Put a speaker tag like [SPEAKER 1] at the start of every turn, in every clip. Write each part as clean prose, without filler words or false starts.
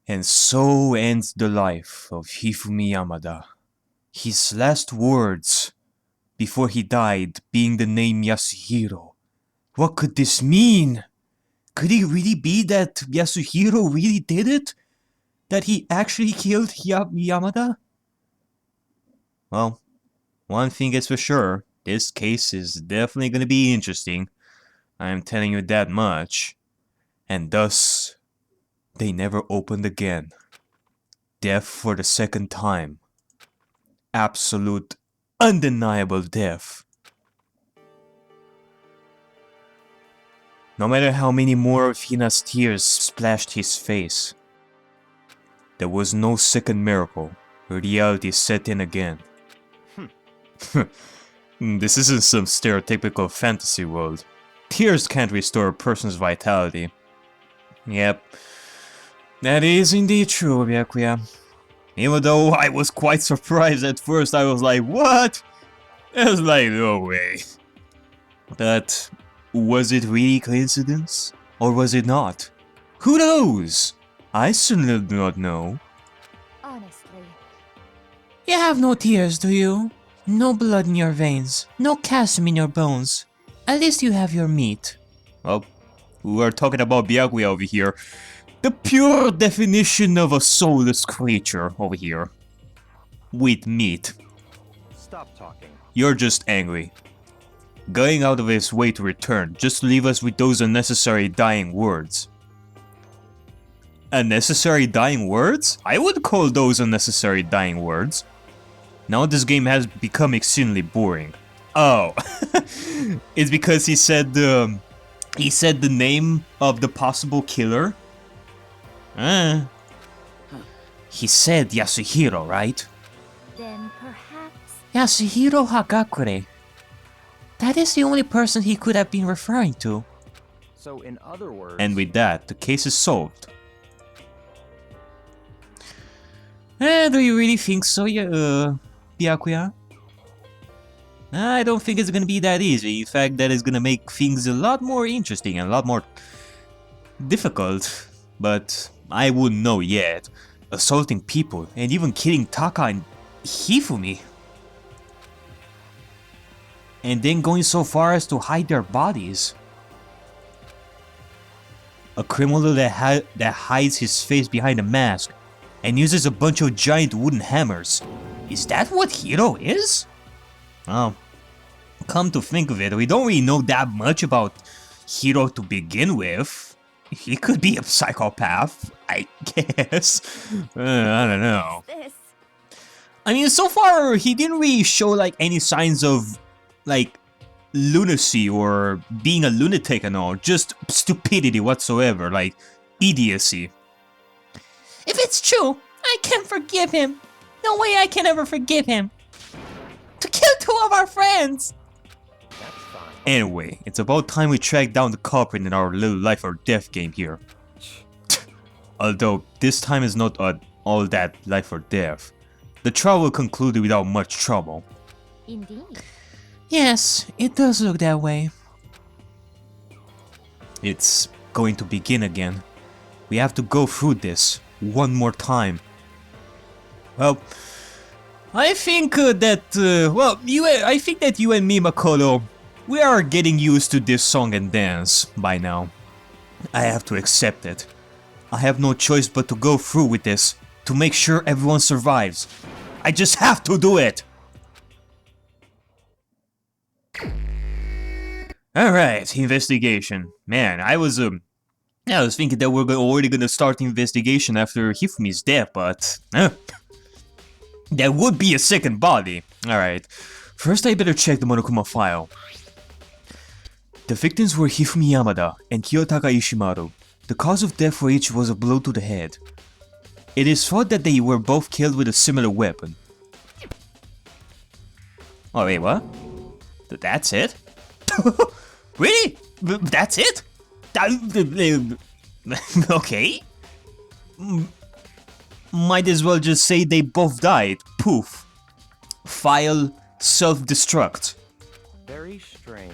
[SPEAKER 1] And so ends the life of Hifumi Yamada. His last words before he died being the name Yasuhiro. What could this mean? Could it really be that Yasuhiro really did it? That he actually killed Yamada? Well, one thing is for sure, this case is definitely gonna be interesting. I'm telling you that much. And thus, they never opened again. Death for the second time. Absolute, undeniable death. No matter how many more of Hina's tears splashed his face, there was no second miracle. Reality set in again. This isn't some stereotypical fantasy world. Tears can't restore a person's vitality. Yep, that is indeed true, Byakuya. Even though I was quite surprised at first, I was like, what? I was like, no way. But was it really coincidence? Or was it not? Who knows? I certainly do not know.
[SPEAKER 2] Honestly.
[SPEAKER 3] You have no tears, do you? No blood in your veins, no calcium in your bones. At least you have your meat.
[SPEAKER 1] Well, we are talking about Byakuya over here. The pure definition of a soulless creature over here. With meat.
[SPEAKER 4] Stop talking.
[SPEAKER 1] You're just angry. Going out of his way to return, just to leave us with those unnecessary dying words. Unnecessary dying words? I would call those unnecessary dying words. Now this game has become extremely boring. Oh, it's because he said the name of the possible killer. He said Yasuhiro, right?
[SPEAKER 2] Then perhaps...
[SPEAKER 3] Yasuhiro Hagakure. That is the only person he could have been referring to.
[SPEAKER 4] So in other words...
[SPEAKER 1] And with that, the case is solved. Do you really think so, Byakuya? I don't think it's gonna be that easy. In fact, that is gonna make things a lot more interesting and a lot more difficult. But I wouldn't know yet. Assaulting people and even killing Taka and Hifumi. And then going so far as to hide their bodies. A criminal that hides his face behind a mask and uses a bunch of giant wooden hammers. Is that what Hiro is? Well, come to think of it, we don't really know that much about Hiro to begin with. He could be a psychopath, I guess. I don't know.
[SPEAKER 2] This...
[SPEAKER 1] I mean, so far, he didn't really show like any signs of like lunacy or being a lunatic and all. Just stupidity whatsoever, like idiocy.
[SPEAKER 3] If it's true, I can't forgive him. No way I can ever forgive him. To kill two of our friends!
[SPEAKER 4] That's fine.
[SPEAKER 1] Anyway, it's about time we track down the culprit in our little life or death game here. Although, this time is not all that life or death. The trial will conclude without much trouble.
[SPEAKER 2] Indeed.
[SPEAKER 3] Yes, it does look that way.
[SPEAKER 1] It's going to begin again. We have to go through this one more time. Well, I think I think that you and me, Makoto, we are getting used to this song and dance by now. I have to accept it. I have no choice but to go through with this to make sure everyone survives. I just have to do it! Alright, investigation. Man, I was thinking that we're already gonna start the investigation after Hifumi's death, but... there would be a second body. Alright, first I better check the Monokuma file. The victims were Hifumi Yamada and Kiyotaka Ishimaru. The cause of death for each was a blow to the head. It is thought that they were both killed with a similar weapon. Oh wait, what? That's it? Really? That's it? Okay. Might as well just say they both died. Poof. File self-destruct.
[SPEAKER 4] Very strange.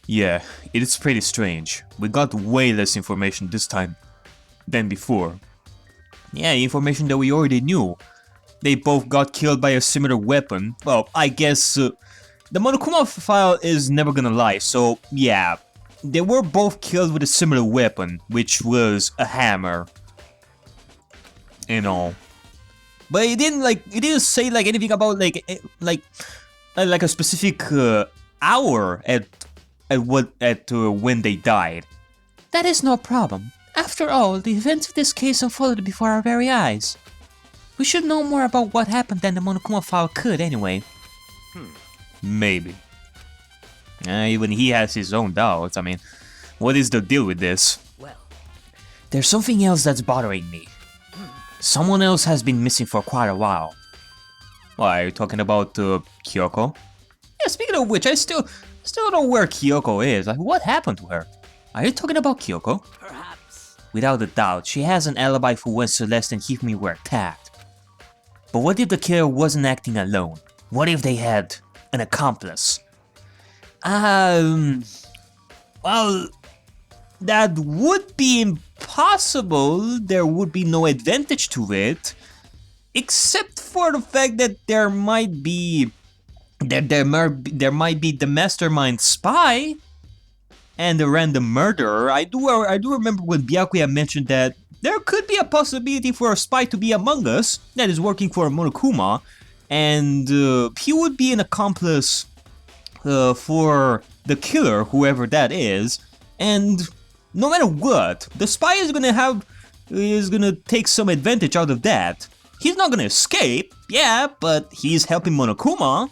[SPEAKER 1] Yeah, it is pretty strange. We got way less information this time than before. Yeah, information that we already knew. They both got killed by a similar weapon. Well, I guess the Monokuma file is never gonna lie, so yeah. They were both killed with a similar weapon, which was a hammer. And all. But it didn't say like anything about like a specific hour at when they died.
[SPEAKER 3] That is no problem. After all, the events of this case unfolded before our very eyes. We should know more about what happened than the Monokuma file could anyway.
[SPEAKER 1] Maybe. Even he has his own doubts. I mean, what is the deal with this?
[SPEAKER 3] Well,
[SPEAKER 1] there's something else that's bothering me. Someone else has been missing for quite a while. Why, are you talking about Kyoko? Yeah, speaking of which, I still don't know where Kyoko is. Like, what happened to her? Are you talking about Kyoko?
[SPEAKER 3] perhaps.
[SPEAKER 1] Without a doubt, she has an alibi for when Celeste and Hifumi were attacked. But what if the killer wasn't acting alone? What if they had an accomplice? Well, that would be impossible. There would be no advantage to it, except for the fact that there might be the mastermind spy and the random murderer. I do remember when Byakuya mentioned that there could be a possibility for a spy to be among us that is working for Monokuma, and he would be an accomplice for the killer, whoever that is, and no matter what, the spy is gonna take some advantage out of that. He's not gonna escape, yeah, but he's helping Monokuma.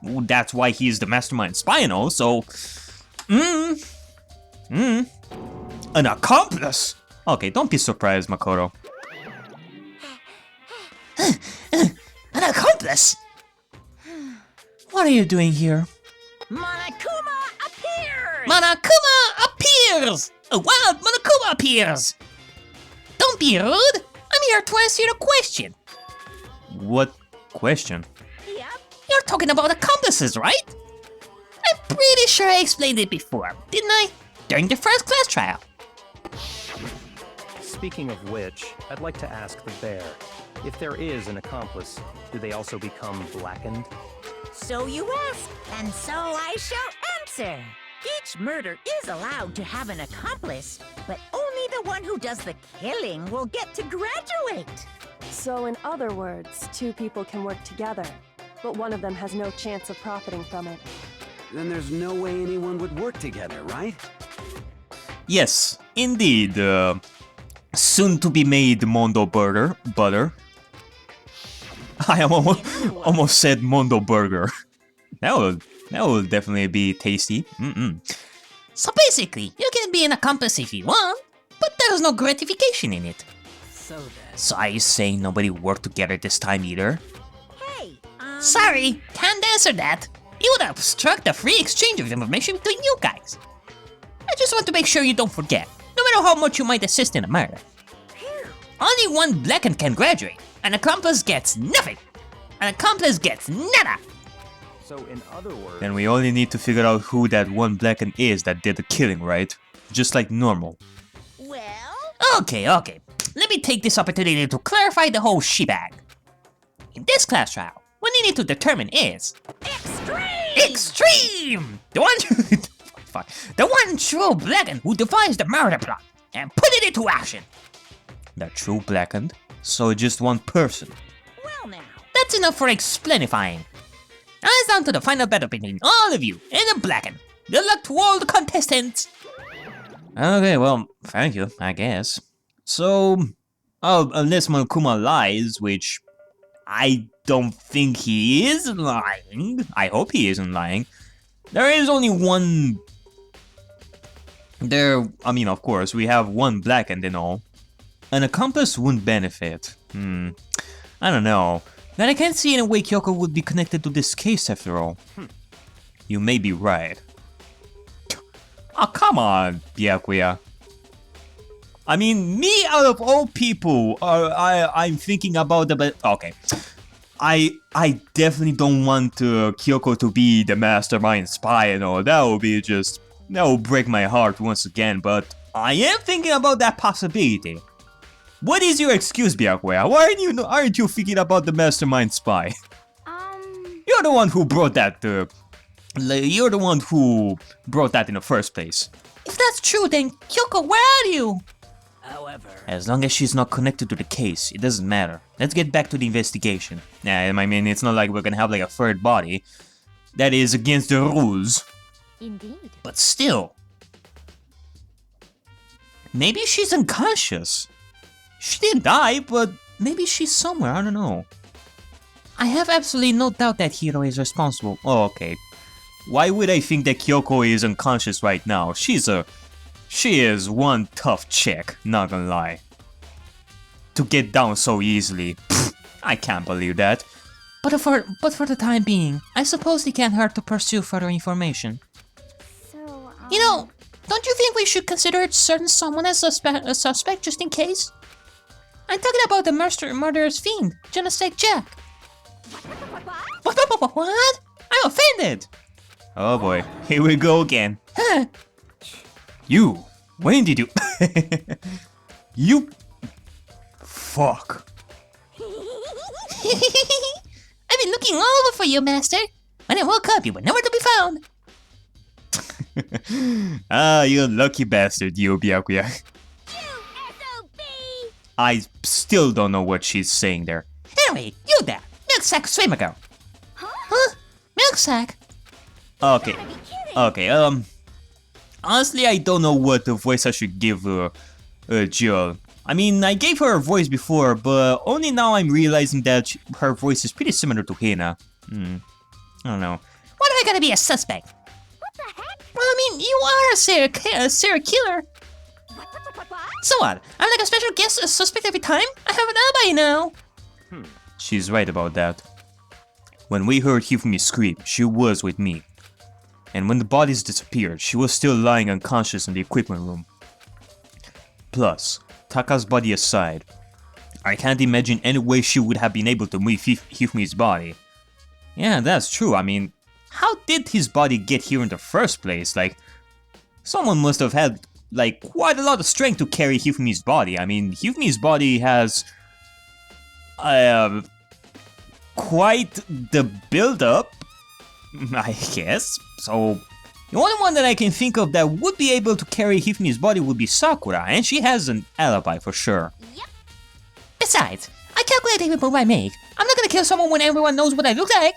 [SPEAKER 1] That's why he's the mastermind spy and all, so... An accomplice? Okay, don't be surprised, Makoto.
[SPEAKER 3] An accomplice? What are you doing here?
[SPEAKER 5] Monokuma appears!
[SPEAKER 3] Monokuma appears! A wild Monokuma appears! Don't be rude! I'm here to answer your question.
[SPEAKER 1] What question?
[SPEAKER 5] Yep.
[SPEAKER 3] You're talking about accomplices, right? I'm pretty sure I explained it before, didn't I? During the first class trial.
[SPEAKER 4] Speaking of which, I'd like to ask the bear, if there is an accomplice, do they also become blackened?
[SPEAKER 5] So you ask, and so I shall answer. Each murder is allowed to have an accomplice, but only the one who does the killing will get to graduate.
[SPEAKER 6] So in other words, two people can work together, but one of them has no chance of profiting from it.
[SPEAKER 7] Then there's no way anyone would work together, right?
[SPEAKER 1] Yes, indeed. Soon to be made Mondo butter. I almost said Mondo burger. That will definitely be tasty.
[SPEAKER 3] So basically, you can be an accomplice if you want, but there's no gratification in it.
[SPEAKER 1] So are you saying nobody worked together this time either?
[SPEAKER 5] Hey,
[SPEAKER 3] Sorry, can't answer that. It would obstruct the free exchange of information between you guys. I just want to make sure you don't forget, no matter how much you might assist in a murder. Only one blackened can graduate. An accomplice gets nothing. An accomplice gets nada.
[SPEAKER 4] So in other words...
[SPEAKER 1] Then we only need to figure out who that one blackened is that did the killing, right? Just like normal.
[SPEAKER 5] well,
[SPEAKER 3] Okay. Let me take this opportunity to clarify the whole shebang. In this class trial, what you need to determine is... Extreme! The one true blackened who devised the murder plot and put it into action.
[SPEAKER 1] The true blackened? So just one person.
[SPEAKER 5] well now.
[SPEAKER 3] That's enough for explanifying. Now it's down to the final battle between all of you and the blackened. Good luck to all the contestants.
[SPEAKER 1] Okay, well, thank you, I guess. So, unless Monokuma lies, which I don't think he is lying. I hope he isn't lying. There is only one... of course, we have one blackened and all. An accomplice wouldn't benefit. I don't know. But I can't see any way Kyoko would be connected to this case after all. You may be right. Oh, come on, Byakuya. I mean, me out of all people, I'm thinking about the... But okay. I definitely don't want Kyoko to be the mastermind spy and all. That will break my heart once again, but I am thinking about that possibility. What is your excuse, Byakuya? Why aren't you thinking about the mastermind spy? You're the one who brought that. You're the one who brought that in the first place.
[SPEAKER 3] If that's true, then Kyoko, where are you?
[SPEAKER 7] However,
[SPEAKER 1] As long as she's not connected to the case, it doesn't matter. Let's get back to the investigation. I mean, it's not like we're gonna have like a third body. That is against the rules.
[SPEAKER 2] Indeed.
[SPEAKER 3] But still.
[SPEAKER 1] Maybe she's unconscious. She didn't die, but maybe she's somewhere, I don't know.
[SPEAKER 3] I have absolutely no doubt that Hiro is responsible.
[SPEAKER 1] Oh, okay. Why would I think that Kyoko is unconscious right now? She is one tough chick, not gonna lie. To get down so easily, pfft, I can't believe that.
[SPEAKER 3] But for the time being, I suppose it can't hurt to pursue further information.
[SPEAKER 2] So,
[SPEAKER 3] You know, don't you think we should consider certain someone as a suspect just in case? I'm talking about the murderous fiend, Genesec Jack. What? I'm offended!
[SPEAKER 1] Oh boy, here we go again.
[SPEAKER 3] Huh?
[SPEAKER 1] You, when did you... You... Fuck.
[SPEAKER 3] I've been looking all over for you, Master. When I woke up, you were nowhere to be found.
[SPEAKER 1] Ah, you lucky bastard, you, Byakuya. I still don't know what she's saying there.
[SPEAKER 3] Anyway, you there, milk sack swimmer girl. Huh? Milk sack?
[SPEAKER 1] Okay, honestly, I don't know what the voice I should give Jill. I mean, I gave her a voice before, but only now I'm realizing that her voice is pretty similar to Hina. I don't know.
[SPEAKER 3] Why do I gotta be a suspect? What the heck? Well, I mean, you are a serial killer. So what? I'm like a special guest suspect every time? I have an alibi now.
[SPEAKER 1] She's right about that. When we heard Hifumi scream, she was with me. And when the bodies disappeared, she was still lying unconscious in the equipment room. Plus, Taka's body aside, I can't imagine any way she would have been able to move Hifumi's body. Yeah, that's true. I mean, how did his body get here in the first place? Like, someone must have had, like, quite a lot of strength to carry Hifumi's body. I mean, Hifumi's body has... quite the build-up, I guess. So, the only one that I can think of that would be able to carry Hifumi's body would be Sakura, and she has an alibi for sure.
[SPEAKER 3] Besides, I calculate every move I make. I'm not gonna kill someone when everyone knows what I look like.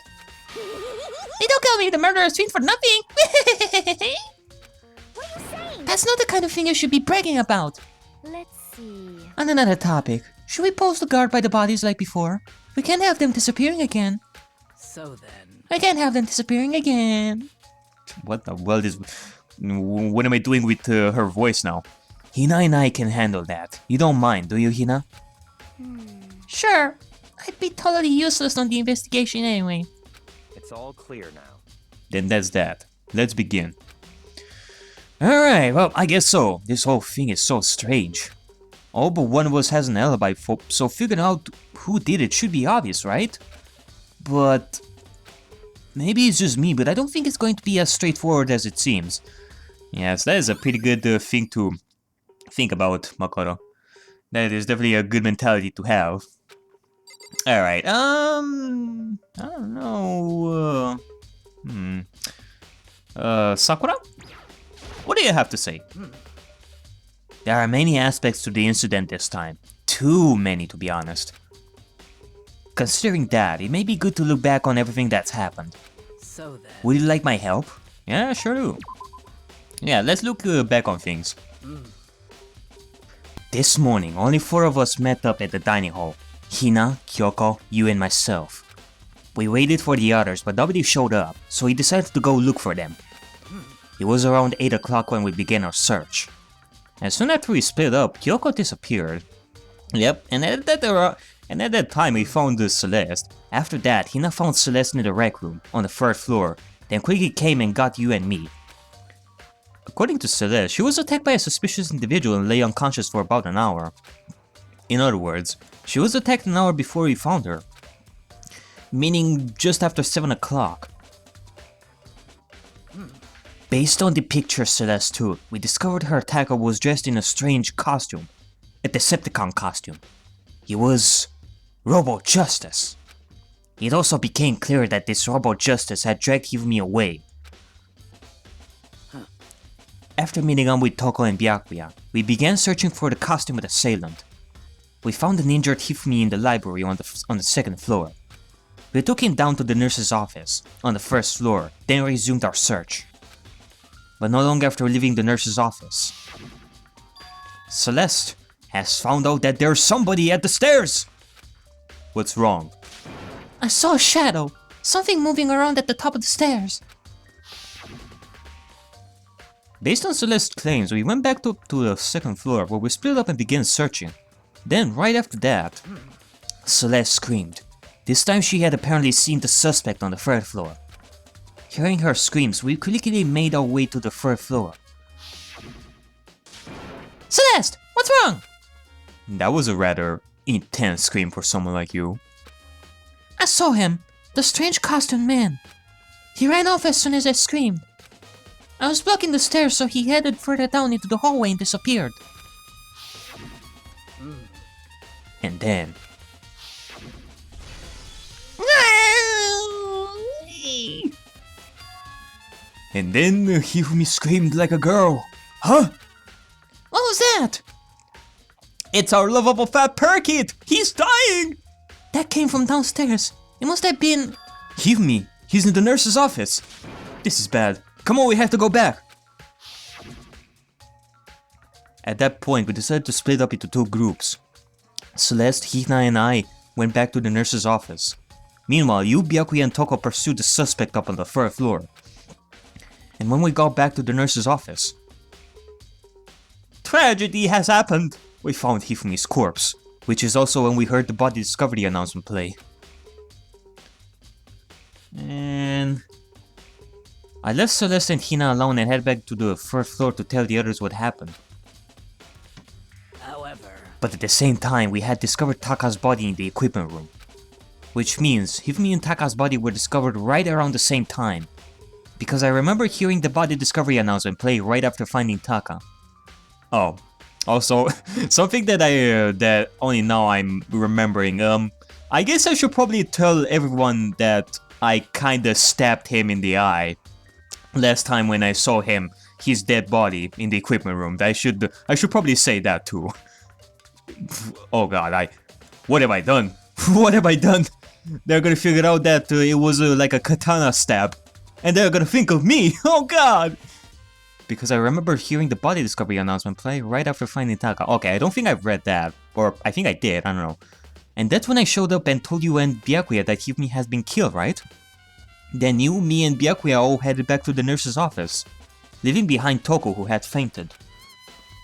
[SPEAKER 3] They don't call me the murderous fiend for nothing.
[SPEAKER 2] what are you saying?
[SPEAKER 3] That's not the kind of thing you should be bragging about.
[SPEAKER 2] Let's see.
[SPEAKER 3] On another topic, should we post a guard by the bodies like before? We can't have them disappearing again.
[SPEAKER 7] so then.
[SPEAKER 3] I can't have them disappearing again.
[SPEAKER 1] What the world is... What am I doing with her voice now? Hina and I can handle that. You don't mind, do you, Hina?
[SPEAKER 3] Sure. I'd be totally useless on the investigation anyway.
[SPEAKER 4] It's all clear now.
[SPEAKER 1] Then that's that. Let's begin. Alright, well, I guess so. This whole thing is so strange. All but one of us has an alibi, so figuring out who did it should be obvious, right? But... maybe it's just me, but I don't think it's going to be as straightforward as it seems. Yes, that is a pretty good thing to think about, Makoto. That is definitely a good mentality to have. Alright, I don't know, Sakura? What do you have to say? There are many aspects to the incident this time. Too many, to be honest. Considering that, it may be good to look back on everything that's happened.
[SPEAKER 7] So then.
[SPEAKER 1] Would you like my help? Yeah, sure do. Yeah, let's look back on things. This morning, only 4 of us met up at the dining hall. Hina, Kyoko, you and myself. We waited for the others, but nobody showed up, so we decided to go look for them. It was around 8 o'clock when we began our search. As soon after we split up, Kyoko disappeared. Yep, and at that time we found Celeste. After that, Hina found Celeste in the rec room, on the 3rd floor, then quickly came and got you and me. According to Celeste, she was attacked by a suspicious individual and lay unconscious for about an hour. In other words, she was attacked an hour before we found her. Meaning just after 7 o'clock. Based on the picture Celeste took, we discovered her attacker was dressed in a strange costume. a Decepticon costume. He was Robo Justice. It also became clear that this Robo Justice had dragged Hifumi away. After meeting up with Toko and Byakuya, we began searching for the costume assailant. We found an injured Hifumi in the library on the second floor. We took him down to the nurse's office on the first floor, then resumed our search. But not long after leaving the nurse's office, Celeste has found out that there's somebody at the stairs! What's wrong?
[SPEAKER 3] I saw a shadow. Something moving around at the top of the stairs.
[SPEAKER 1] Based on Celeste's claims, we went back to the second floor where we split up and began searching. Then, right after that, Celeste screamed. This time she had apparently seen the suspect on the third floor. Hearing her screams, we quickly made our way to the third floor.
[SPEAKER 3] Celeste, what's wrong?
[SPEAKER 1] That was a rather intense scream for someone like you.
[SPEAKER 3] I saw him, the strange costumed man. He ran off as soon as I screamed. I was blocking the stairs, so he headed further down into the hallway and disappeared.
[SPEAKER 1] And then... And then Hifumi screamed like a girl. Huh?
[SPEAKER 3] What was that?
[SPEAKER 1] It's our lovable fat Perkit! He's dying!
[SPEAKER 3] That came from downstairs. It must have been...
[SPEAKER 1] Hifumi, he's in the nurse's office. This is bad. Come on, we have to go back. At that point, we decided to split up into two groups. Celeste, Hina, and I went back to the nurse's office. Meanwhile, you, Byakuya, and Toko pursued the suspect up on the third floor. And when we got back to the nurse's office, tragedy has happened! We found Hifumi's corpse, which is also when we heard the body discovery announcement play. And... I left Celeste and Hina alone and headed back to the first floor to tell the others what happened. But at the same time, we had discovered Taka's body in the equipment room. Which means Hifumi and Taka's body were discovered right around the same time. Because I remember hearing the body discovery announcement play right after finding Taka. Oh, also, something that that only now I'm remembering. I guess I should probably tell everyone that I kinda stabbed him in the eye last time when I saw his dead body in the equipment room. I should probably say that too. Oh god, what have I done? What have I done? They're gonna figure out that it was like a katana stab. And they're gonna think of me! Oh god! Because I remember hearing the body discovery announcement play right after finding Taka. Okay, I don't think I've read that. Or I think I did, I don't know. And that's when I showed up and told you and Byakuya that Hifumi has been killed, right? Then you, me, and Byakuya all headed back to the nurse's office, leaving behind Toko, who had fainted.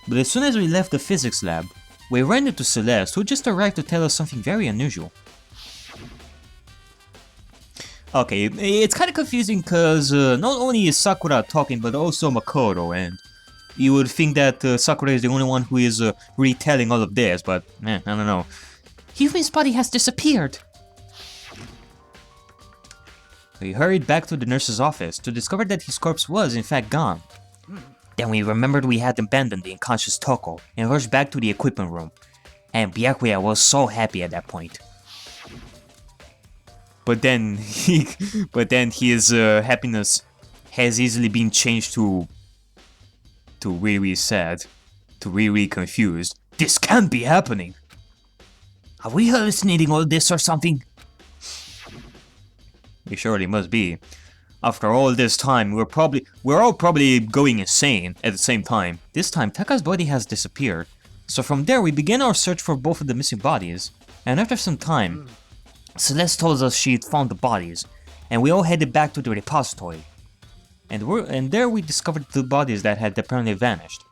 [SPEAKER 1] But as soon as we left the physics lab, we ran into Celeste, who just arrived to tell us something very unusual. Okay, it's kinda confusing because not only is Sakura talking, but also Makoto, and you would think that Sakura is the only one who is retelling all of this, but I don't know.
[SPEAKER 3] Hifumi's body has disappeared.
[SPEAKER 1] We hurried back to the nurse's office to discover that his corpse was in fact gone. Then we remembered we had abandoned the unconscious Toko and rushed back to the equipment room, and Byakuya was so happy at that point. But then his happiness has easily been changed to really sad, to really confused. This can't be happening! Are we hallucinating all this or something? It surely must be. After all this time, we're all probably going insane at the same time. This time, Taka's body has disappeared. So from there, we began our search for both of the missing bodies. And after some time, Celeste told us she had found the bodies, and we all headed back to the repository. And there we discovered the bodies that had apparently vanished.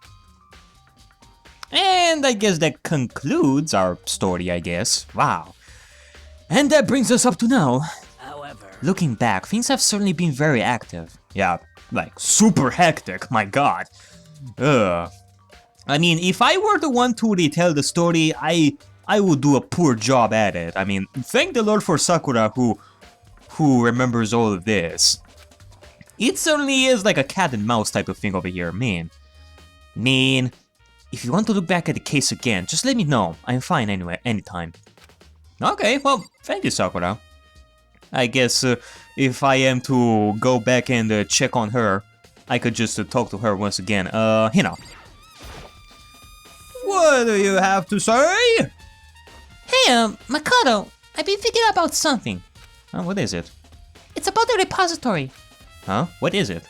[SPEAKER 1] And I guess that concludes our story, I guess. Wow. And that brings us up to now. Looking back, things have certainly been very active. Yeah, like super hectic, my god. I mean, if I were the one to retell the story, I would do a poor job at it. I mean, thank the Lord for Sakura who remembers all of this. It certainly is like a cat and mouse type of thing over here, man. If you want to look back at the case again, just let me know. I'm fine anyway, anytime. Okay, well, thank you, Sakura. I guess if I am to go back and check on her, I could just talk to her once again. Hina. What do you have to say?
[SPEAKER 3] Hey, Makoto, I've been thinking about something.
[SPEAKER 1] What is it?
[SPEAKER 3] It's about the repository.
[SPEAKER 1] Huh? What is it?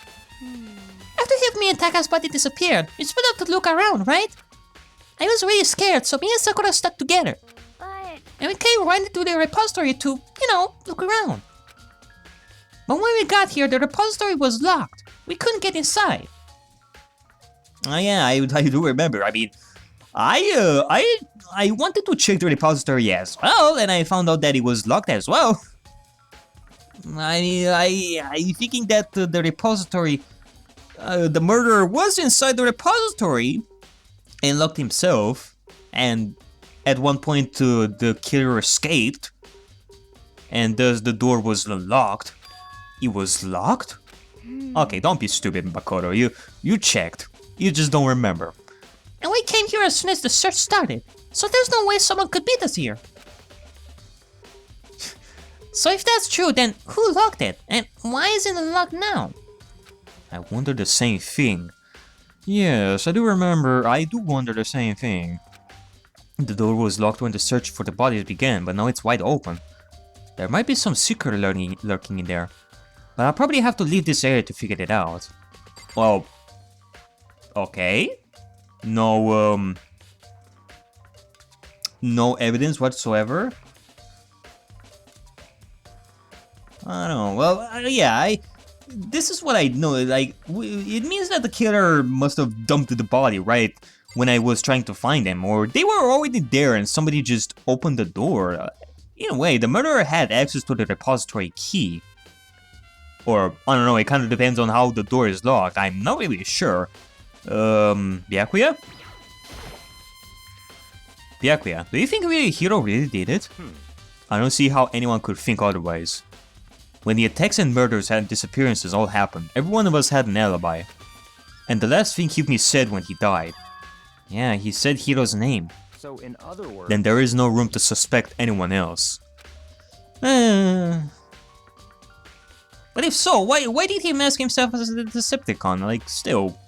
[SPEAKER 3] After Hifumi and Taka's body disappeared, we split up to look around, right? I was really scared, so me and Sakura stuck together.
[SPEAKER 2] But
[SPEAKER 3] And we came right into the repository to, look around. But when we got here, the repository was locked. We couldn't get inside.
[SPEAKER 1] Oh yeah, I do remember. I mean, I wanted to check the repository as well, and I found out that it was locked as well. I thinking that the repository, the murderer was inside the repository and locked himself, and at one point the killer escaped, and thus the door was locked. It was locked? Okay, don't be stupid, Makoto. You checked. You just don't remember.
[SPEAKER 3] And we came here as soon as the search started. So there's no way someone could beat us here. So if that's true, then who locked it? And why isn't it locked now?
[SPEAKER 1] I wonder the same thing. Yes, I do remember. I do wonder the same thing. The door was locked when the search for the bodies began, but now it's wide open. There might be some secret lurking in there. But I'll probably have to leave this area to figure it out. Well, okay. No evidence whatsoever. I don't know. Well, yeah, this is what I know. Like, it means that the killer must have dumped the body right when I was trying to find him, or they were already there and somebody just opened the door. In a way, the murderer had access to the repository key. Or, I don't know, it kind of depends on how the door is locked. I'm not really sure. Byakuya? Byakuya, do you think Hiro really did it? I don't see how anyone could think otherwise. When the attacks and murders and disappearances all happened, every one of us had an alibi. And the last thing Hifumi said when he died. Yeah, he said Hiro's name.
[SPEAKER 4] So in other words,
[SPEAKER 1] Then there is no room to suspect anyone else.
[SPEAKER 3] But if so, why did he mask himself as a Decepticon? Like, still.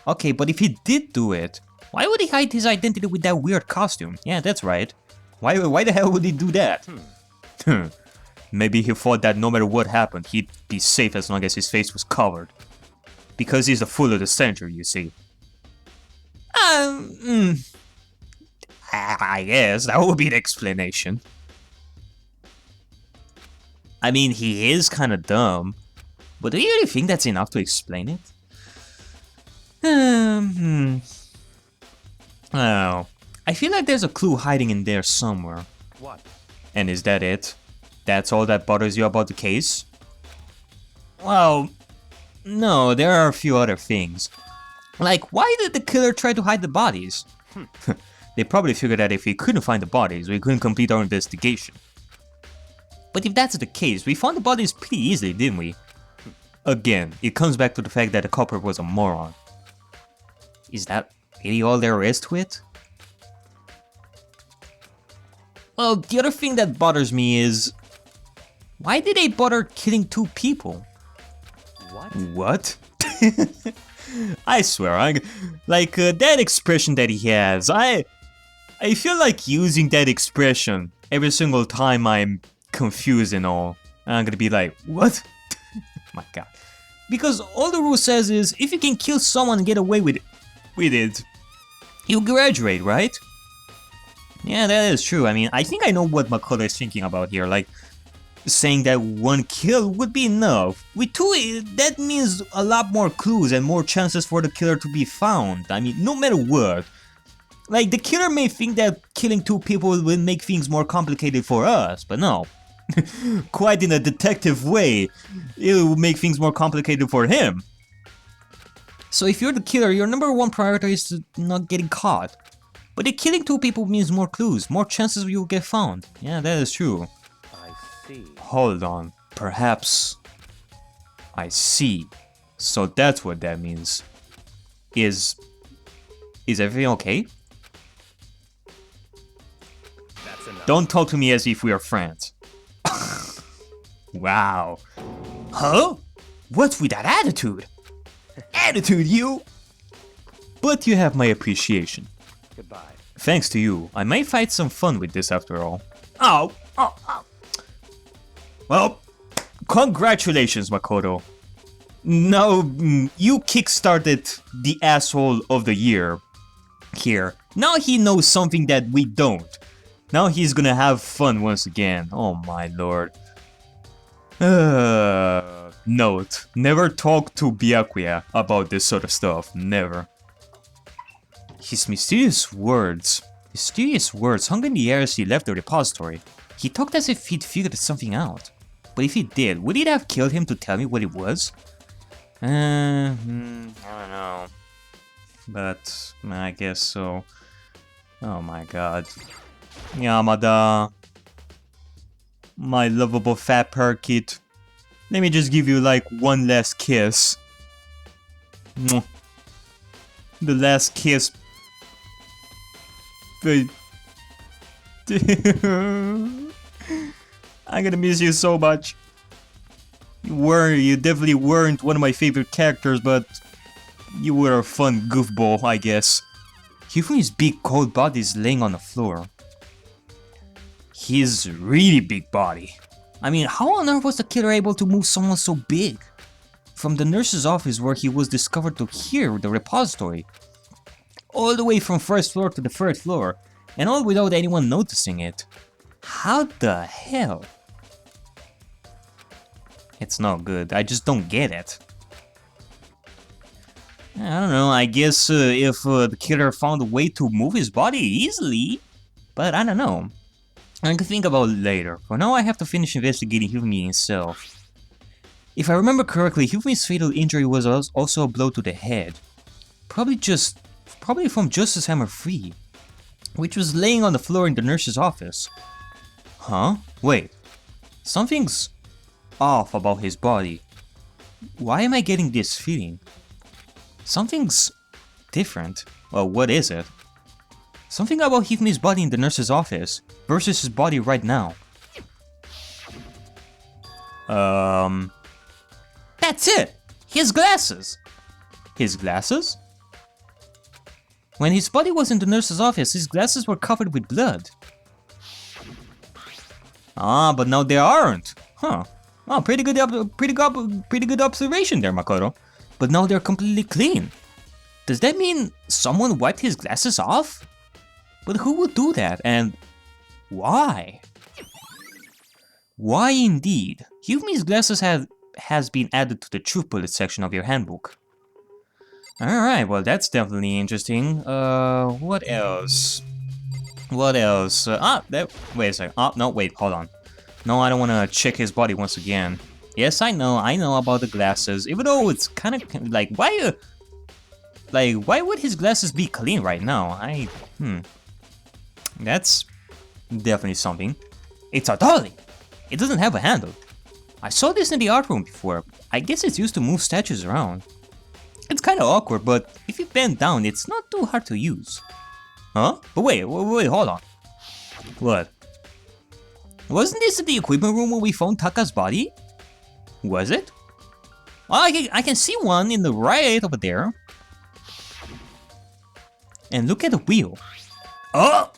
[SPEAKER 1] Okay, but if he did do it,
[SPEAKER 3] Why would he hide his identity with that weird costume?
[SPEAKER 1] yeah, that's right. Why the hell would he do that? Maybe he thought that no matter what happened, he'd be safe as long as his face was covered. Because he's the fool of the century, you see. I guess that would be the explanation. I mean, he is kind of dumb, but do you really think that's enough to explain it? Oh, I feel like there's a clue hiding in there somewhere.
[SPEAKER 4] what?
[SPEAKER 1] And is that it? That's all that bothers you about the case? Well, no, there are a few other things. Like, why did the killer try to hide the bodies? They probably figured that if we couldn't find the bodies, we couldn't complete our investigation. But if that's the case, we found the bodies pretty easily, didn't we? Again, it comes back to the fact that the culprit was a moron. Is that really all there is to it? Well, the other thing that bothers me is... why did they bother killing two people?
[SPEAKER 4] What?
[SPEAKER 1] What? I swear, that expression that he has, I feel like using that expression every single time I'm confused and all. I'm gonna be like, what? My god. Because all the rule says is, if you can kill someone and get away with it, you graduate, right? Yeah, that is true. I mean, I think I know what Makoto is thinking about here, like, saying that one kill would be enough. With two, that means a lot more clues and more chances for the killer to be found. I mean, no matter what. Like, the killer may think that killing two people will make things more complicated for us, but no. Quite in a detective way, it will make things more complicated for him. So if you're the killer, your number one priority is to not getting caught. But if killing two people means more clues, more chances you'll get found. Yeah, that is true.
[SPEAKER 4] I see.
[SPEAKER 1] Hold on, perhaps I see. So that's what that means. Is Is everything okay?
[SPEAKER 4] That's enough.
[SPEAKER 1] Don't talk to me as if we are friends. Wow. Huh? What's with that attitude? Attitude, you! But you have my appreciation.
[SPEAKER 4] Goodbye.
[SPEAKER 1] Thanks to you, I might find some fun with this after all. Ow! Ow! Ow! Well, congratulations, Makoto. Now, you kickstarted the asshole of the year here. Now he knows something that we don't. Now he's gonna have fun once again. Oh my lord. Note, never talk to Byakuya about this sort of stuff. Never. His mysterious words hung in the air as he left the repository. He talked as if he'd figured something out. But if he did, would it have killed him to tell me what it was? I don't know. But I guess so. Oh my god. Yamada. My lovable fat parakeet. Let me just give you like one last kiss. Mwah. The last kiss. I'm gonna miss you so much. You definitely weren't one of my favorite characters, but you were a fun goofball, I guess. Hifumi's big cold body is laying on the floor. His really big body. I mean, how on earth was the killer able to move someone so big? From the nurse's office where he was discovered to here, the repository. All the way from first floor to the third floor, and all without anyone noticing it. How the hell? It's not good, I just don't get it. I don't know, I guess if the killer found a way to move his body easily, but I don't know. I can think about it later. For now I have to finish investigating Hifumi himself. If I remember correctly, Hifumi's fatal injury was also a blow to the head. Probably from Justice Hammer 3, which was laying on the floor in the nurse's office. Huh? Wait. Something's off about his body. Why am I getting this feeling? Something's different. Well, what is it? Something about Hifumi's body in the nurse's office versus his body right now. That's it! His glasses! His glasses? When his body was in the nurse's office, his glasses were covered with blood. Ah, but now they aren't. Huh. Oh, pretty good observation there, Makoto. But now they're completely clean. Does that mean someone wiped his glasses off? But who would do that, and why? Why indeed? Hifumi's glasses has been added to the truth bullet section of your handbook. Alright, well that's definitely interesting. What else? What else? Wait a second. Oh, no, wait, hold on. No, I don't want to check his body once again. Yes, I know about the glasses. Even though it's kind of like, why would his glasses be clean right now? That's definitely something. It's a dolly! It doesn't have a handle. I saw this in the art room before. I guess it's used to move statues around. It's kinda awkward, but if you bend down, it's not too hard to use. Huh? But wait, hold on. What? Wasn't this in the equipment room when we found Taka's body? Was it? Well, I can see one in the right over there. And look at the wheel. Oh!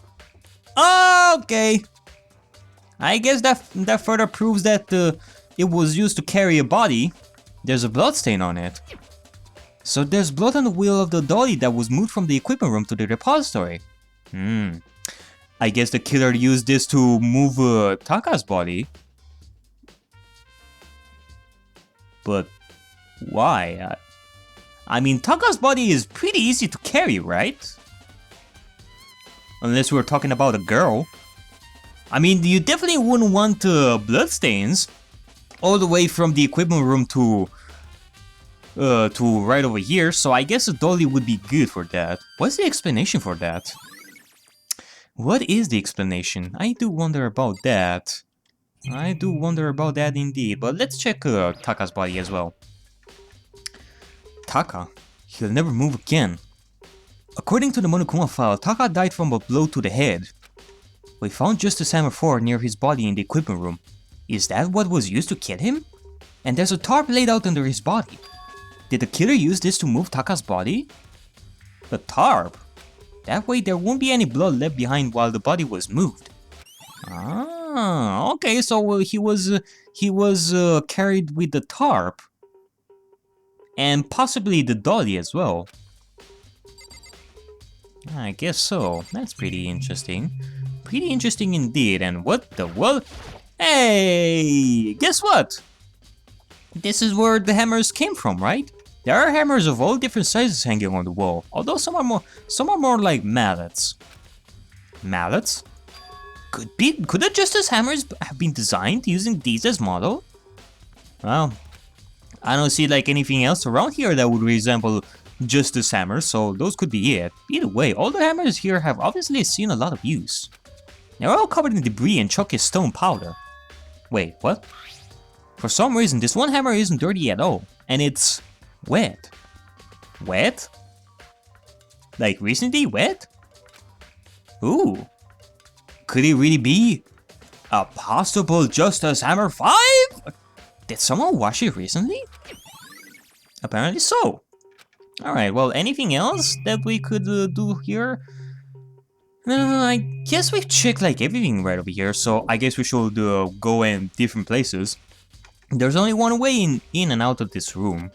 [SPEAKER 1] Okay. I guess that further proves that it was used to carry a body. There's a blood stain on it. So there's blood on the wheel of the dolly that was moved from the equipment room to the repository. I guess the killer used this to move Taka's body. But why? I mean, Taka's body is pretty easy to carry, right? Unless we're talking about a girl. I mean, you definitely wouldn't want bloodstains all the way from the equipment room to right over here, so I guess a dolly would be good for that. What's the explanation for that? What is the explanation? I do wonder about that. I do wonder about that indeed, but let's check Taka's body as well. Taka, he'll never move again. According to the Monokuma file, Taka died from a blow to the head. We found Justice Hammer 4 near his body in the equipment room. Is that what was used to kill him? And there's a tarp laid out under his body. Did the killer use this to move Taka's body? The tarp? That way there won't be any blood left behind while the body was moved. Ah, okay, so he was carried with the tarp. And possibly the dolly as well. I guess so. That's pretty interesting. Pretty interesting indeed. And what the what? Hey, guess what? This is where the hammers came from, right? There are hammers of all different sizes hanging on the wall, although some are more like mallets. Mallets? Could the Justice hammers have been designed using these as model? Well, I don't see like anything else around here that would resemble Justice hammers, so those could be it. Either way, all the hammers here have obviously seen a lot of use. They're all covered in debris and chalky stone powder. Wait, what? For some reason, this one hammer isn't dirty at all, and it's wet. Wet? Like recently wet? Ooh. Could it really be a possible Justice Hammer 5? Did someone wash it recently? Apparently so. Alright, well, anything else that we could do here? I guess we've checked like everything right over here, so I guess we should go in different places. There's only one way in and out of this room,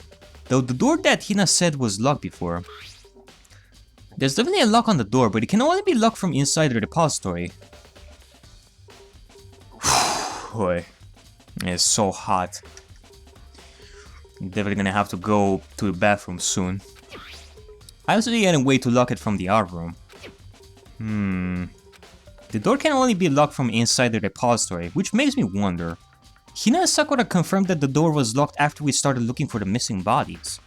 [SPEAKER 1] though the door that Hina said was locked before. There's definitely a lock on the door, but it can only be locked from inside the repository. Boy, it's so hot. I'm definitely gonna have to go to the bathroom soon. I also didn't get a way to lock it from the art room. The door can only be locked from inside the repository, which makes me wonder. Hina and Sakura confirmed that the door was locked after we started looking for the missing bodies.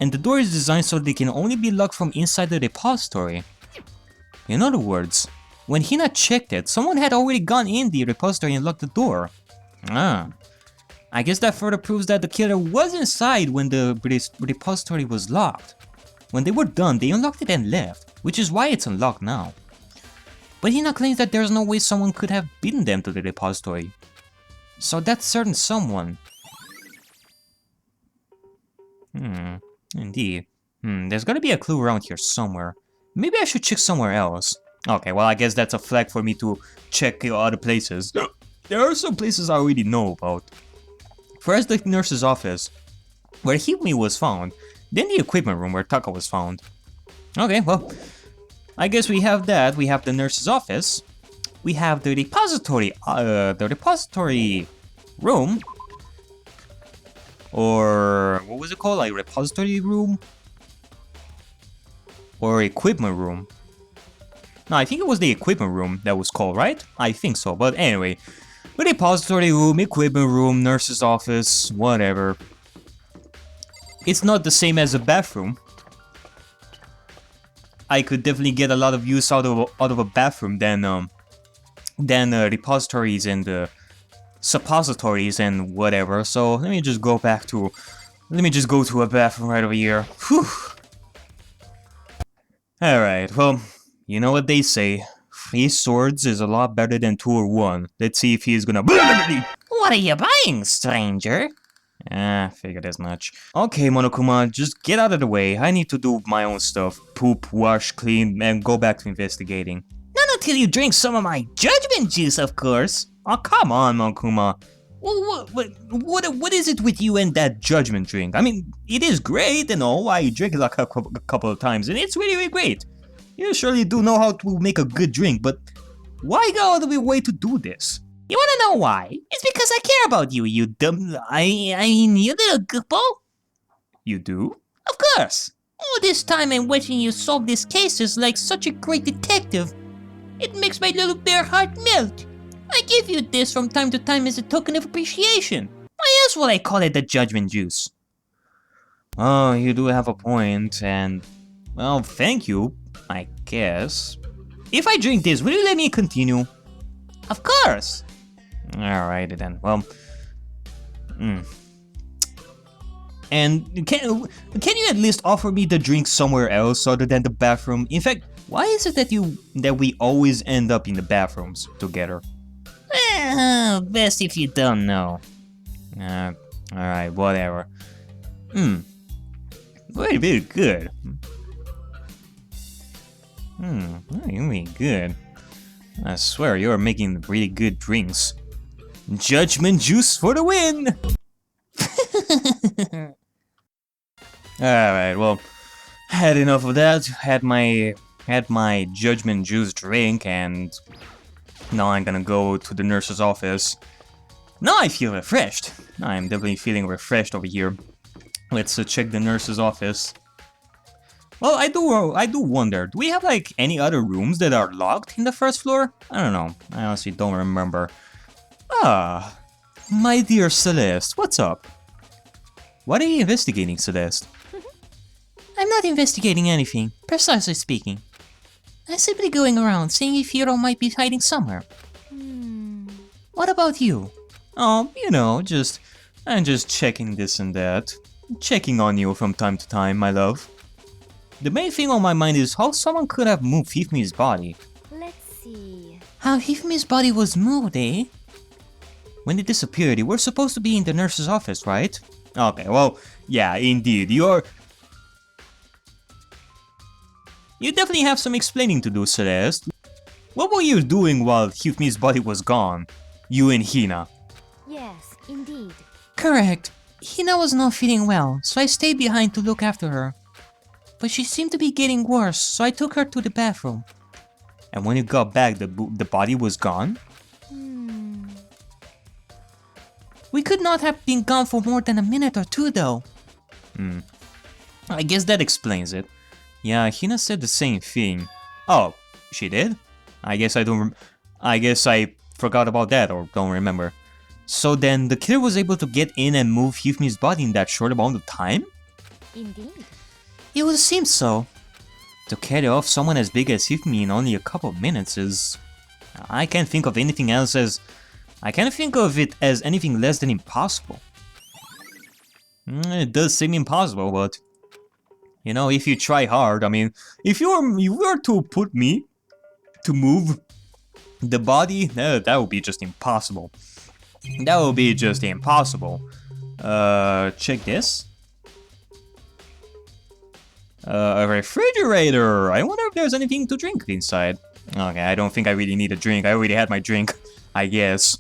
[SPEAKER 1] And the door is designed so they can only be locked from inside the repository. In other words, when Hina checked it, someone had already gone in the repository and locked the door. Ah. I guess that further proves that the killer was inside when the repository was locked. When they were done, they unlocked it and left, which is why it's unlocked now. But Hina claims that there's no way someone could have beaten them to the repository. So that certain someone... Indeed. There's gotta be a clue around here somewhere. Maybe I should check somewhere else. Okay, well I guess that's a flag for me to check other places. There are some places I already know about. First, the nurse's office, where Hifumi was found. Then the equipment room where Taka was found. Okay, well, I guess we have that. We have the nurse's office. We have the repository room. Or what was it called? Like repository room? Or equipment room? No, I think it was the equipment room that was called, right? I think so, but anyway. Repository room, equipment room, nurse's office, whatever. It's not the same as a bathroom. I could definitely get a lot of use out of a bathroom than repositories and suppositories and whatever. So let me just go to a bathroom right over here. Whew. Alright, well, you know what they say. 3 swords is a lot better than 2 or 1. Let's see if he's gonna...
[SPEAKER 3] What are you buying, stranger?
[SPEAKER 1] Figured as much. Okay, Monokuma, just get out of the way. I need to do my own stuff. Poop, wash, clean, and go back to investigating.
[SPEAKER 3] Not until you drink some of my judgment juice, of course.
[SPEAKER 1] Oh, come on, Monokuma. What is it with you and that judgment drink? I mean, it is great and all. I drank it like a couple of times, and it's really, really great. You surely do know how to make a good drink, but why go out of your way to do this?
[SPEAKER 3] You wanna know why? It's because I care about you, you dumb... I mean, you little goofball.
[SPEAKER 1] You do?
[SPEAKER 3] Of course. All this time I'm watching you solve these cases like such a great detective. It makes my little bear heart melt. I give you this from time to time as a token of appreciation. Why else would I call it the judgment juice?
[SPEAKER 1] Oh, you do have a point, and... well, thank you, I guess. If I drink this, will you let me continue?
[SPEAKER 3] Of course!
[SPEAKER 1] Alrighty then, well... And can you at least offer me the drink somewhere else other than the bathroom? In fact, why is it that we always end up in the bathrooms together?
[SPEAKER 3] Best if you don't know.
[SPEAKER 1] Alright, whatever. Very, very good. Really good. I swear you're making really good drinks. Judgment juice for the win! Alright, well, had enough of that. Had my judgment juice drink, and now I'm gonna go to the nurse's office. Now I feel refreshed. I'm definitely feeling refreshed over here. Let's check the nurse's office. Well, I do wonder, do we have like any other rooms that are locked in the first floor? I don't know. I honestly don't remember. Ah, my dear Celeste, what's up? What are you investigating, Celeste?
[SPEAKER 3] I'm not investigating anything, precisely speaking. I'm simply going around seeing if Hiro might be hiding somewhere. What about you?
[SPEAKER 1] Oh, you know, I'm just checking this and that. Checking on you from time to time, my love. The main thing on my mind is how someone could have moved Hifumi's body.
[SPEAKER 2] Let's see.
[SPEAKER 3] How Hifumi's body was moved, eh?
[SPEAKER 1] When it disappeared, you were supposed to be in the nurse's office, right? Okay, well, yeah, indeed, you definitely have some explaining to do, Celeste. What were you doing while Hifumi's body was gone? You and Hina.
[SPEAKER 2] Yes, indeed.
[SPEAKER 3] Correct. Hina was not feeling well, so I stayed behind to look after her. But she seemed to be getting worse, so I took her to the bathroom.
[SPEAKER 1] And when you got back, the body was gone?
[SPEAKER 3] We could not have been gone for more than a minute or two, though.
[SPEAKER 1] I guess that explains it. Yeah, Hina said the same thing. Oh, she did? I guess I forgot about that or don't remember. So then the killer was able to get in and move Hifumi's body in that short amount of time?
[SPEAKER 2] Indeed.
[SPEAKER 3] It would seem so.
[SPEAKER 1] To carry off someone as big as Hifumi in only a couple of minutes is... I can't think of anything else as... I can't think of it as anything less than impossible. It does seem impossible, but... You know, if you try hard, I mean... If you were to put me to move the body, that would be just impossible. That would be just impossible. Check this. A refrigerator! I wonder if there's anything to drink inside. Okay, I don't think I really need a drink. I already had my drink, I guess.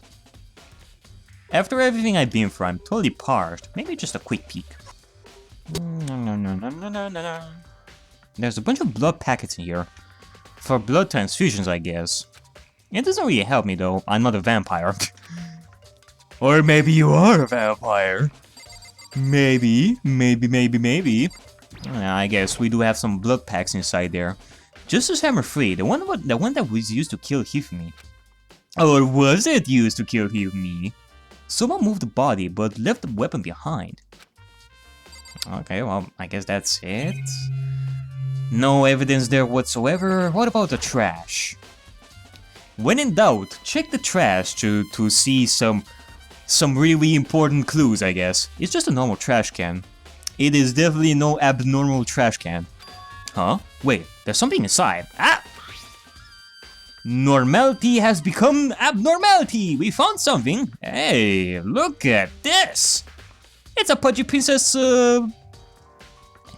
[SPEAKER 1] After everything I've been through, I'm totally parched. Maybe just a quick peek. There's a bunch of blood packets in here. For blood transfusions, I guess. It doesn't really help me though. I'm not a vampire. Or maybe you are a vampire. Maybe. I guess we do have some blood packs inside there. Justice Hammer 3, the one that was used to kill Hifumi. Or was it used to kill Hifumi? Someone moved the body but left the weapon behind. Okay, well, I guess that's it. No evidence there whatsoever. What about the trash? When in doubt, check the trash to see some really important clues, I guess. It's just a normal trash can. It is definitely no abnormal trash can. Huh? Wait, there's something inside. Ah! Normality has become abnormality! We found something! Hey, look at this! It's a Pudgy Princess,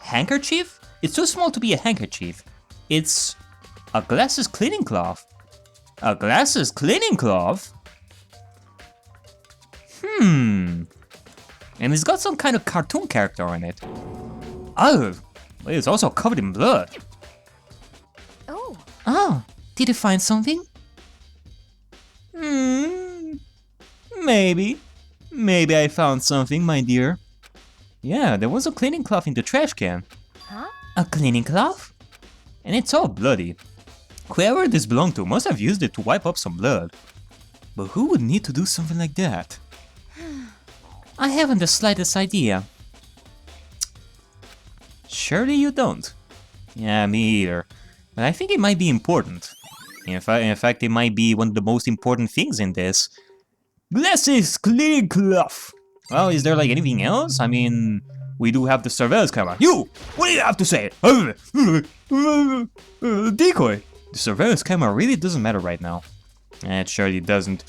[SPEAKER 1] handkerchief? It's too small to be a handkerchief. It's a glasses cleaning cloth. A glasses cleaning cloth? And it's got some kind of cartoon character on it. Oh, it's also covered in blood.
[SPEAKER 2] Oh.
[SPEAKER 3] Oh, did you find something?
[SPEAKER 1] Maybe. Maybe I found something, my dear. Yeah, there was a cleaning cloth in the trash can.
[SPEAKER 2] Huh?
[SPEAKER 3] A cleaning cloth?
[SPEAKER 1] And it's all bloody. Whoever this belonged to must have used it to wipe up some blood. But who would need to do something like that?
[SPEAKER 3] I haven't the slightest idea.
[SPEAKER 1] Surely you don't. Yeah, me either. But I think it might be important. In fact, it might be one of the most important things in this. Glasses cleaning cloth! Well, is there like anything else? I mean, we do have the surveillance camera. You! What do you have to say? Decoy! The surveillance camera really doesn't matter right now. It surely doesn't.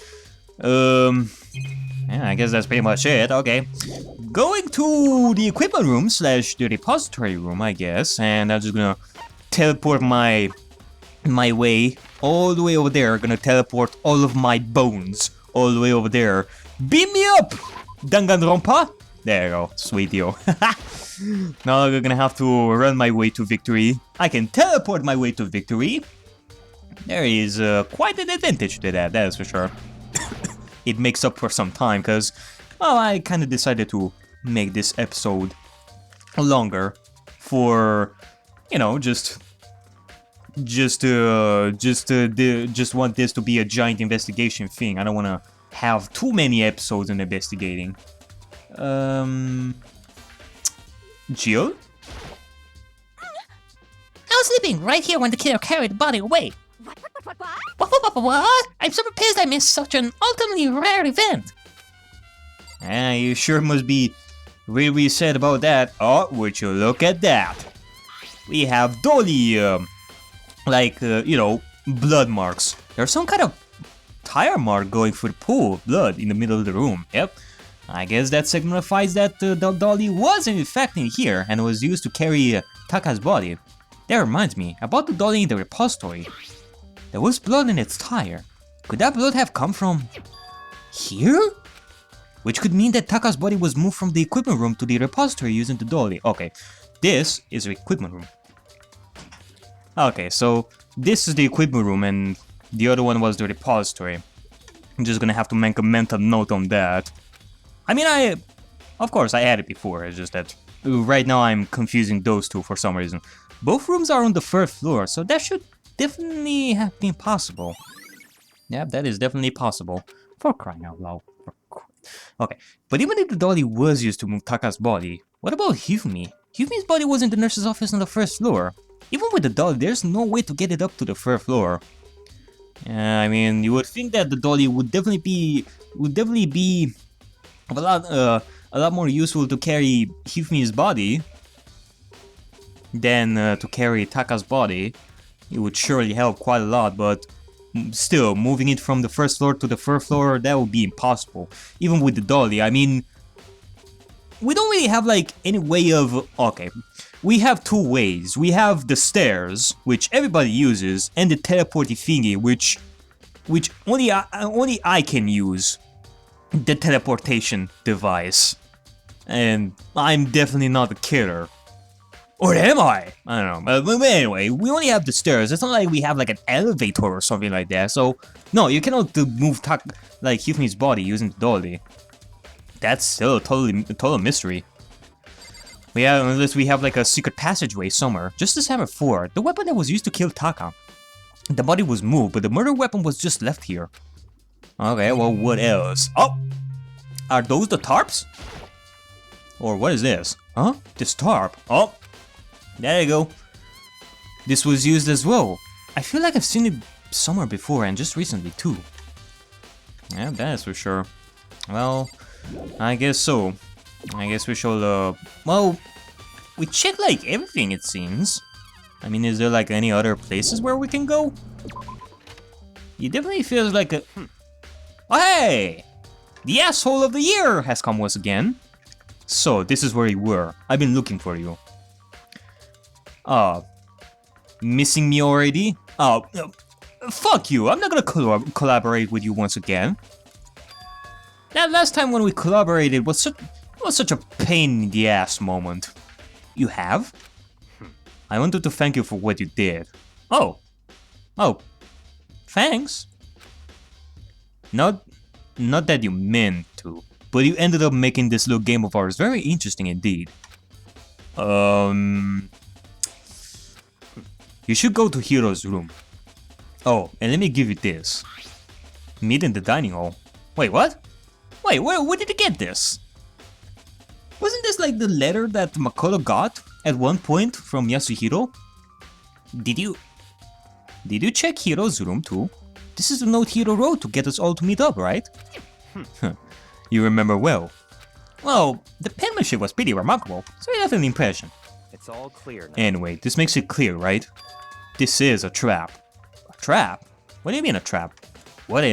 [SPEAKER 1] Yeah, I guess that's pretty much it. Okay. Going to the equipment room / the repository room, I guess. And I'm just gonna teleport my way all the way over there. Gonna teleport all of my bones all the way over there. Beam me up! Danganronpa! There you go, sweet yo. Now I'm gonna have to run my way to victory. I can teleport my way to victory. There is quite an advantage to that is for sure. It makes up for some time, because, well, I kind of decided to make this episode longer for, you know, just want this to be a giant investigation thing. I don't want to have too many episodes in investigating. Jill?
[SPEAKER 3] I was sleeping right here when the killer carried the body away. What? I'm super pissed I missed such an ultimately rare event.
[SPEAKER 1] You sure must be really sad about that. Oh, would you look at that? We have Dolly, you know, blood marks. There's some kind of tire mark going through the pool of blood in the middle of the room. Yep. I guess that signifies that the Dolly was in fact in here and was used to carry Taka's body. That reminds me, about the Dolly in the repository. There was blood in its tire. Could that blood have come from here? Which could mean that Taka's body was moved from the equipment room to the repository using the dolly. Okay, this is the equipment room. Okay, so this is the equipment room and the other one was the repository. I'm just gonna have to make a mental note on that. I mean, of course I had it before, it's just that right now I'm confusing those two for some reason. Both rooms are on the 3rd floor, so that should definitely have been possible. Yeah, that is definitely possible. For crying out loud. Okay, but even if the dolly was used to move Taka's body, what about Hifumi? Hifumi's body was in the nurse's office on the 1st floor. Even with the dolly, there's no way to get it up to the 3rd floor. I mean, you would think that the dolly would definitely be a lot more useful to carry Hifumi's body than to carry Taka's body. It would surely help quite a lot, but still, moving it from the 1st floor to the 3rd floor, that would be impossible. Even with the dolly, I mean, we don't really have like any way of... Okay, we have two ways. We have the stairs, which everybody uses, and the teleporty thingy, which only I can use. The teleportation device. And I'm definitely not a killer. Or am I? I don't know. But anyway, we only have the stairs. It's not like we have like an elevator or something like that. So, no, you cannot move like Hifumi's body using the dolly. That's still a total mystery. Unless we have like a secret passageway somewhere. Just as Hammer 4, the weapon that was used to kill Taka. The body was moved, but the murder weapon was just left here. Okay, well, what else? Oh! Are those the tarps? Or what is this? Huh? This tarp? Oh! There you go. This was used as well. I feel like I've seen it somewhere before and just recently too. Yeah, that is for sure. Well, I guess so. I guess we shall, well, we checked like everything it seems. I mean, is there like any other places where we can go? It definitely feels like a... Oh, hey! The asshole of the year has come once again. So, this is where you were. I've been looking for you. Missing me already? Fuck you, I'm not gonna collaborate with you once again. That last time when we collaborated was such a pain in the ass moment. You have? I wanted to thank you for what you did. Oh, thanks. Not that you meant to, but you ended up making this little game of ours very interesting indeed. You should go to Hiro's room. Oh, and let me give you this. Meet in the dining hall. Wait, what? Wait, where did you get this? Wasn't this like the letter that Makoto got at one point from Yasuhiro? Did you check Hiro's room too? This is the note Hiro wrote to get us all to meet up, right? You remember well.
[SPEAKER 3] Well, the penmanship was pretty remarkable, so he left an impression.
[SPEAKER 4] It's all clear now.
[SPEAKER 1] Anyway, this makes it clear, right? This is a trap.
[SPEAKER 3] A trap? What do you mean a trap? What?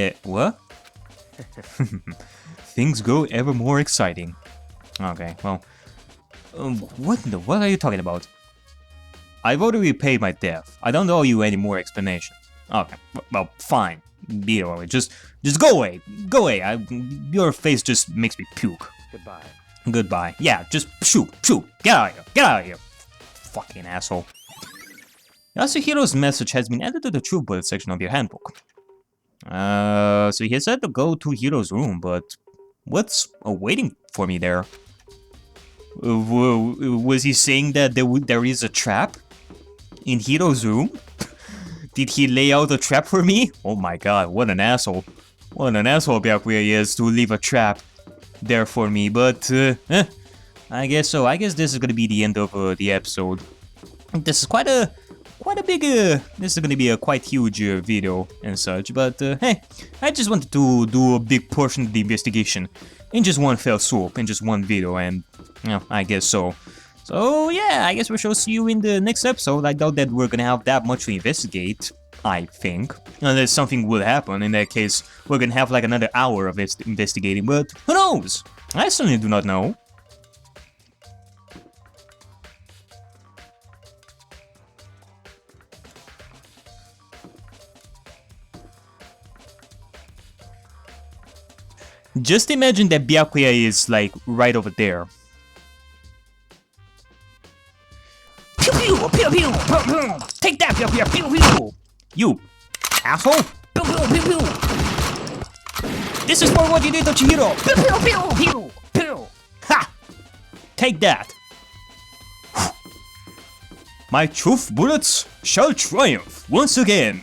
[SPEAKER 1] Things go ever more exciting.
[SPEAKER 3] Okay, well... what are you talking about?
[SPEAKER 1] I've already paid my debt. I don't owe you any more explanation.
[SPEAKER 3] Okay, well, fine. Be it away. Just go away. Go away. Your face just makes me puke.
[SPEAKER 4] Goodbye.
[SPEAKER 3] Goodbye. Yeah, just shoot. Get out of here. Get out of here. Fucking asshole. Yasuhiro's message has been added to the true bullet section of your handbook. So he said to go to Hiro's room, but what's waiting for me there? Was he saying that there is a trap in Hiro's room? Did he lay out a trap for me? Oh my god, what an asshole. What an asshole Byakuya is to leave a trap there for me, but I guess so. I guess this is gonna be the end of the episode. This is quite a big, this is gonna be a quite huge video and such, but hey, I just wanted to do a big portion of the investigation in just one fell swoop, in just one video, and I guess so. So yeah, I guess we shall see you in the next episode. I doubt that we're gonna have that much to investigate, I think. Unless something will happen, in that case, we're gonna have like another hour of investigating, but who knows? I certainly do not know. Just imagine that Byakuya is like right over there. Pew pew pew pew pew pew. Take that Byakuya pew pew. You asshole. Pew pew pew pew. This is for what you did to Chihiro. Pew pew pew pew pew. Ha! Take that. My truth bullets shall triumph once again.